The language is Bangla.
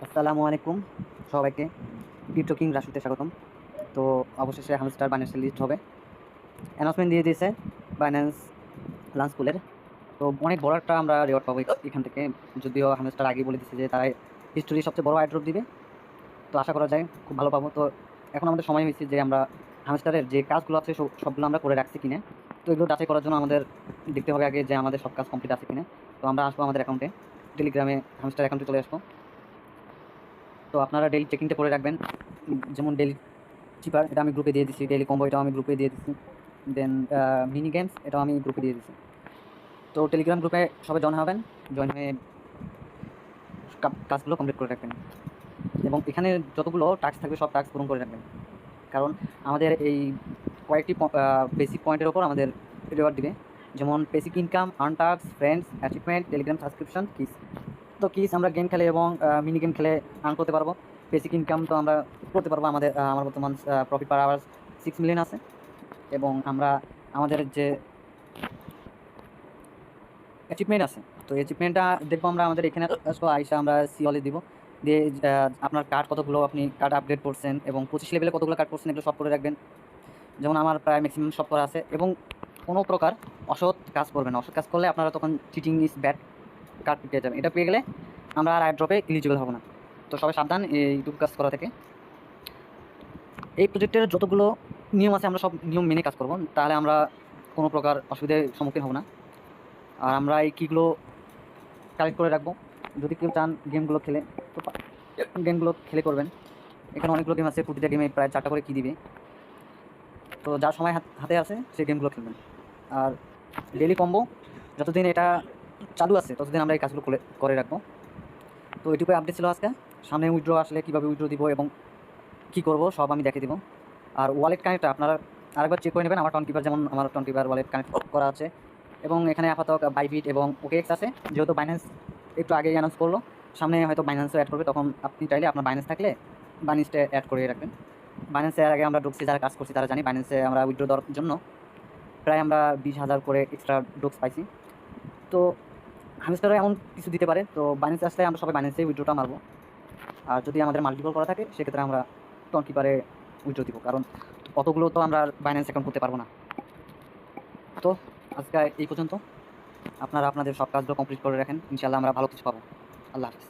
আসসালামু আলাইকুম সবাইকে। ক্রিপ্টো কিং রাশিতে স্বাগতম। তো অবশেষে হামস্টার বাইন্যান্সের লিস্ট হবে, অ্যানাউন্সমেন্ট দিয়ে দিয়েছে বাইন্যান্স লাঞ্চ পুলের। তো অনেক বড় একটা আমরা রেওয়ার্ড পাবো এখান থেকে। যদিও হামস্টার আগেই বলে দিচ্ছে যে তারা হিস্টোরির সবচেয়ে বড় আইড্রপ দিবে, তো আশা করা যায় খুব ভালো পাবো। তো এখন আমাদের সময় হয়েছে যে আমরা হামস্টারের যে কাজগুলো আছে সবগুলো আমরা করে রাখছি কিনা। তো এগুলো যাচাই করার জন্য আমাদের দেখতে হবে আগে যে আমাদের সব কাজ কমপ্লিট আছে কিনা। তো আমরা আসবো আমাদের অ্যাকাউন্টে, টেলিগ্রামে হামস্টার অ্যাকাউন্টে চলে আসবো। তো আপনারা ডেইলি চেকিংটা করে রাখবেন। যেমন ডেইলি চিপার এটা আমি গ্রুপে দিয়ে দিচ্ছি, ডেইলি কম্বো এটাও আমি গ্রুপে দিয়ে দিচ্ছি, দেন মিনি গেমস এটাও আমি গ্রুপে দিয়ে দিচ্ছি। তো টেলিগ্রাম গ্রুপে সবাই জয়েন হবেন, জয়েন হয়ে কাজগুলো কমপ্লিট করে রাখবেন এবং এখানে যতগুলো টাস্ক থাকবে সব টাস্ক পূরণ করে রাখবেন। কারণ আমাদের এই কয়েকটি বেসিক পয়েন্টের ওপর আমাদের রিওয়ার্ড দিবে, যেমন basic income, earn task, friends, achievement, Telegram subscription, kiss. তো কিস আমরা গেম খেলে এবং মিনি গেম খেলে আর্ন করতে পারবো। বেসিক ইনকাম তো আমরা করতে পারবো, আমার বর্তমান প্রফিট পার আওয়ার 6 মিলিয়ন আছে। এবং আমরা আমাদের যে অ্যাচিভমেন্ট আছে, তো অ্যাচিভমেন্টটা দেখবো আমরা আমাদের এখানে আসবো, আইসা আমরা সিওলে দিব, দিয়ে আপনার কার্ড কতগুলো আপনি কার্ড আপগ্রেড করছেন এবং 25 লেভেলে কতগুলো কার্ড করছেন এগুলো সব করে রাখবেন। যেমন আমার প্রায় ম্যাক্সিমাম সব করা আছে। এবং কোনো প্রকার অসৎ কাজ করবেন না, অসৎ কাজ করলে আপনারা তখন চিটিং ইজ ব্যাড কার্ড পেয়ে যাবেন। এটা পেয়ে গেলে আমরা আর ড্রপে এলিজিবল হবো না। তো সবাই সাবধান এইটুকু কাজ করা থেকে। এই প্রজেক্টের যতগুলো নিয়ম আছে আমরা সব নিয়ম মেনে কাজ করব, তাহলে আমরা কোনো প্রকার অসুবিধার সম্মুখীন হব না। আর আমরা এই কীগুলো কালেক্ট করে রাখবো, যদি কেউ চান গেমগুলো খেলে তো গেমগুলো খেলে করবেন। এখানে অনেকগুলো গেম আছে, প্রতিটা গেমে প্রায় 4টা করে কী দিবে। তো যার সময় হাতে আছে সেই গেমগুলো খেলবেন। আর ডেলি কম্বো যতদিন এটা চালু আছে ততদিন আমরা এই কাজগুলো করে রাখবো। তো এটুকুই আপডেট ছিল আজকে। সামনে উইথড্র আসলে কীভাবে উইথড্র দিব এবং কী করবো সব আমি দেখে দিব। আর ওয়ালেট কানেক্ট আপনারা আরেকবার চেক করে নেবেন। আমার টনকিপার যেমন আমার টনকিপার ওয়ালেট কানেক্ট করা আছে এবং এখানে আপাতত বাইবিট এবং ওকেএক্স আছে। যেহেতু বাইন্যান্স একটু আগেই অ্যানাউন্স করলো, সামনে হয়তো বাইন্যান্সও অ্যাড করবে, তখন আপনি চাইলে আপনার বাইন্যান্স থাকলে বাইন্যান্সটা অ্যাড করে রাখবেন। বাইন্যান্সে এর আগে আমরা ঢুকছি, যারা কাজ করছি তারা জানি বাইন্যান্সে আমরা উইথড্র দেওয়ার জন্য প্রায় আমরা 20,000 করে এক্সট্রা ডোজ পাইছি। তো হামস্টারও এমন কিছু দিতে পারে, তো বাইন্যান্সে আসলে আমরা সবাই বাইন্যান্সে উইথড্রটা মারবো। আর যদি আমাদের মাল্টিপল করা থাকে সেক্ষেত্রে আমরা টনকিপারে উইথড্র দিব, কারণ অতগুলো তো আমরা বাইন্যান্স অ্যাকাউন্ট করতে পারবো না। তো আজকে এই পর্যন্ত। আপনারা আপনাদের সব কাজগুলো কমপ্লিট করে রাখেন, ইনশাআল্লাহ আমরা ভালো কিছু পাবো। আল্লাহ হাফিজ।